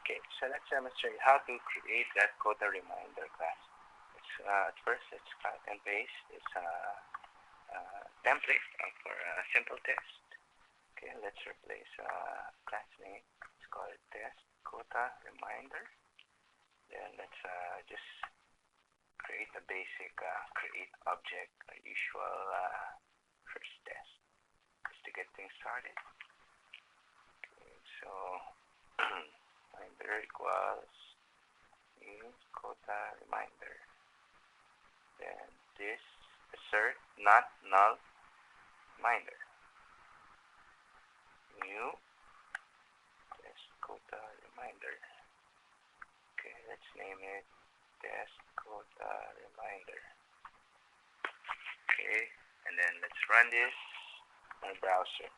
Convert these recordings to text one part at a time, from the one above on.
Okay, so let's demonstrate how to create that quota reminder class. At first, let's cut and paste this template for a simple test. Okay, let's replace class name. Let's call it test quota reminder. Then let's just create a basic create object, a usual first test, just to get things started. Okay, so reminder equals new quota reminder. Then this assert not null reminder. New test quota reminder. Okay, let's name it test quota reminder. Okay, and then let's run this on a browser.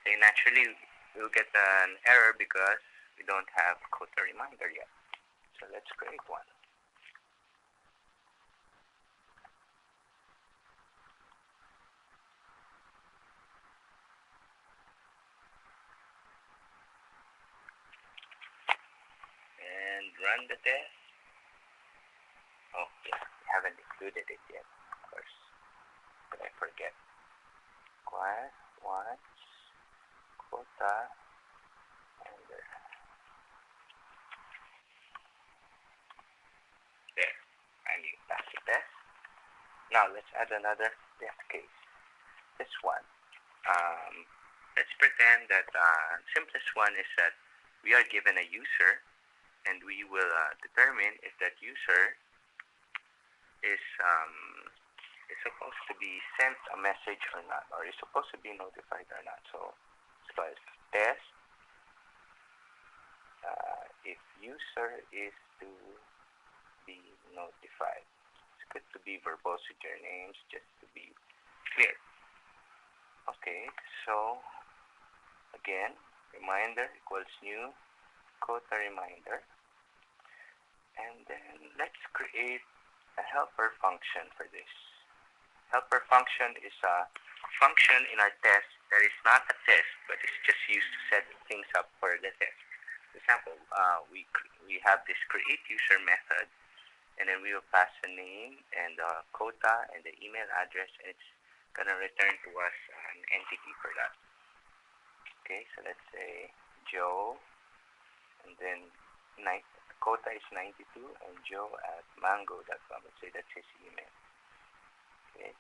Okay, naturally we'll get an error because we don't have quota reminder yet. So let's create one. And run the test. Oh yeah, we haven't included it yet, of course. But I forget. Class wants quota reminder. There, and you pass the test. Now let's add another test case. This one. Let's pretend that simplest one is that we are given a user, and we will determine if that user is supposed to be sent a message or not, or is supposed to be notified or not. So it's called test if user is to be notified. It's good to be verbose with your names just to be clear. Okay, so again, reminder equals new quota reminder. And then let's create a helper function for this. Helper function is a function in our test that is not a test, but it's just used to set things up for the test. For example, we have this create user method, and then we will pass a name and the quota and the email address, and it's going to return to us an entity for that. Okay, so let's say Joe, and then quota is 92, and Joe at mango.com. Let's say that's his email. Okay,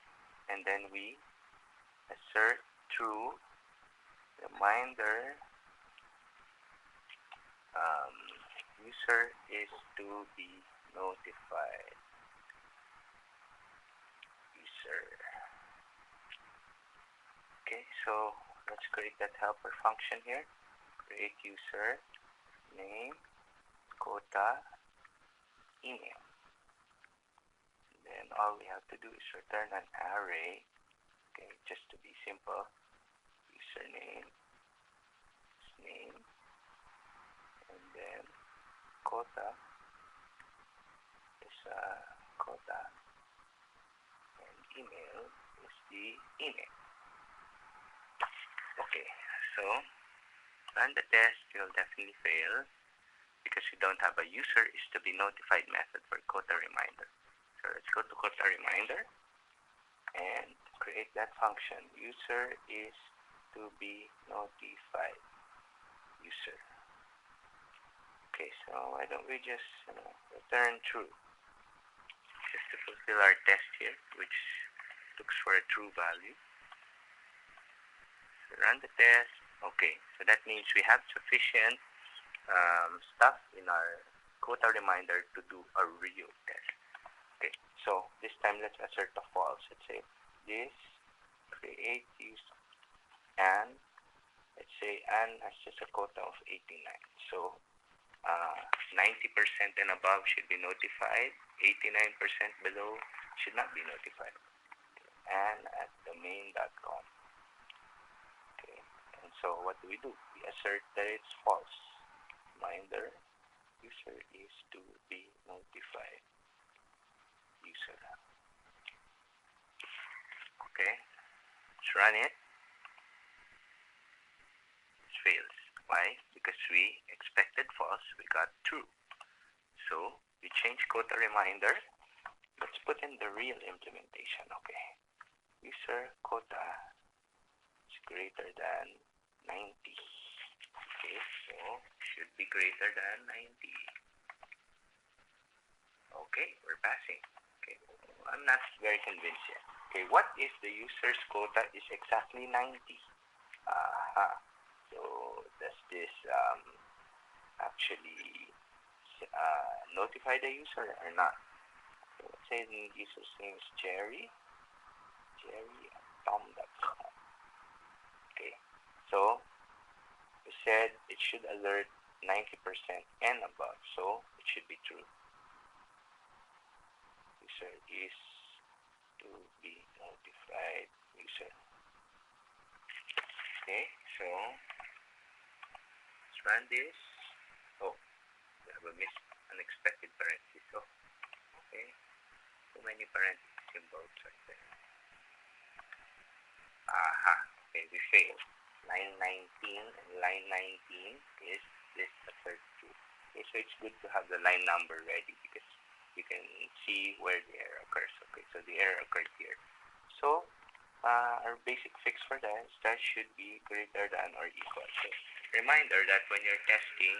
and then we assert true reminder user is to be notified. User. Okay, so let's create that helper function here. Create user, name, quota, email. And then all we have to do is return an array. Okay, just to be simple. Username, name, and then quota is quota, and email is the email. Okay, so run the test. You'll definitely fail because we don't have a user is to be notified method for quota reminder. So let's go to quota reminder and create that function. User is to be notified. User. Okay, so why don't we just return true, just to fulfill our test here, which looks for a true value. So run the test. Okay, so that means we have sufficient stuff in our quota reminder to do a real test. Okay, so this time let's assert a false. Let's say this create use and let's say Anne has just a quota of 89. So 90% and above should be notified. 89% below should not be notified. And at domain.com. Okay, and so what do? We assert that it's false. Reminder, user is to be notified. User. Okay, Let's run it. It fails. Why? Because we expected false, we got true. So we change quota reminder. Let's put in the real implementation. Okay. User quota is greater than 90. Okay, so should be greater than 90. Okay, we're passing. Okay, I'm not very convinced yet. Okay, what if the user's quota is exactly 90? So does this actually notify the user or not? So let's say the user's name is Jerry at tom.com. Okay, so we said it should alert 90% and above, so it should be true. User is to be notified user. Okay, so let's run this. Oh, we have a unexpected parenthesis. Oh, okay, too many parenthesis symbols right there. Aha, okay, we failed. Line 19 and line 19 is this the third true. Okay, so it's good to have the line number ready because you can see where the error occurs. Okay, so the error occurred here. So our basic fix for that is that should be greater than or equal. So reminder that when you're testing,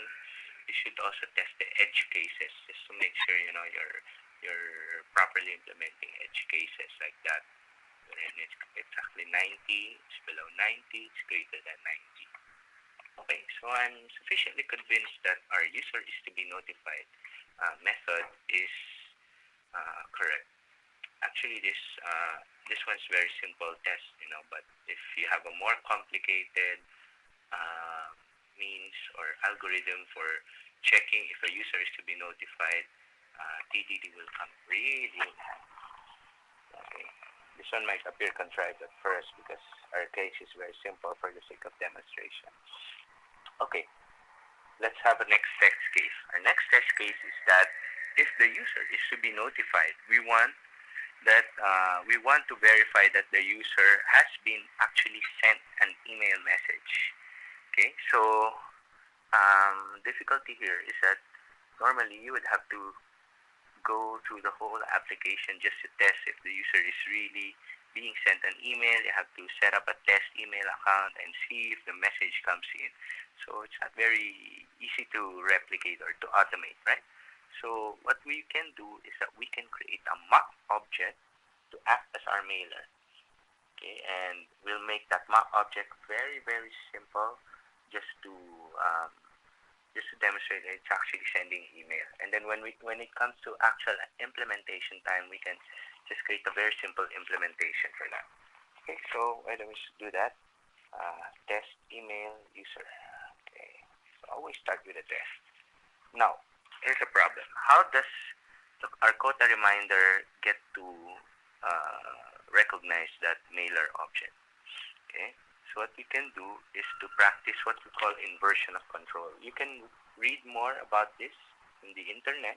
you should also test the edge cases just to make sure you know you're properly implementing edge cases like that. And it's exactly 90, it's below 90, it's greater than 90. Okay, so I'm sufficiently convinced that our user is to be notified method is correct. Actually, this one's very simple test, you know, but if you have a more complicated means or algorithm for checking if a user is to be notified, TDD will come really in handy. Okay. This one might appear contrived at first because our case is very simple for the sake of demonstration. Okay, let's have a next test case. Our next test case is that if the user is to be notified, we want to verify that the user has been actually sent an email message. Okay, so difficulty here is that normally you would have to go through the whole application just to test if the user is really being sent an email. You have to set up a test email account and see if the message comes in. So it's not very easy to replicate or to automate, right? So what we can do is that we can create a mock object to act as our mailer. Okay, and we'll make that mock object very, very simple just to demonstrate that it's actually sending email. And then when it comes to actual implementation time, we can just create a very simple implementation for that. Okay, so why don't we do that? Test email user. Okay, so always start with a test. Now, here's a problem. How does our quota reminder get to recognize that mailer object? Okay. So what we can do is to practice what we call inversion of control. You can read more about this in the internet,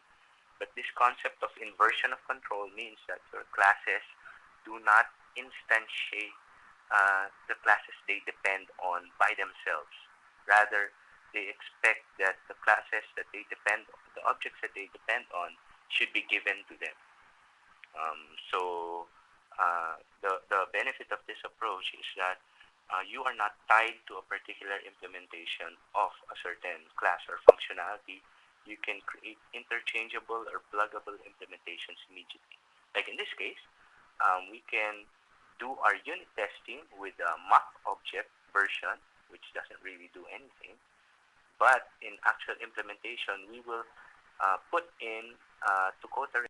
but this concept of inversion of control means that your classes do not instantiate the classes they depend on by themselves. Rather, they expect that the classes that they depend on, the objects that they depend on, should be given to them. The benefit of this approach is that you are not tied to a particular implementation of a certain class or functionality. You can create interchangeable or pluggable implementations immediately. Like in this case, we can do our unit testing with a mock object version, which doesn't really do anything. But in actual implementation, we will put in to quota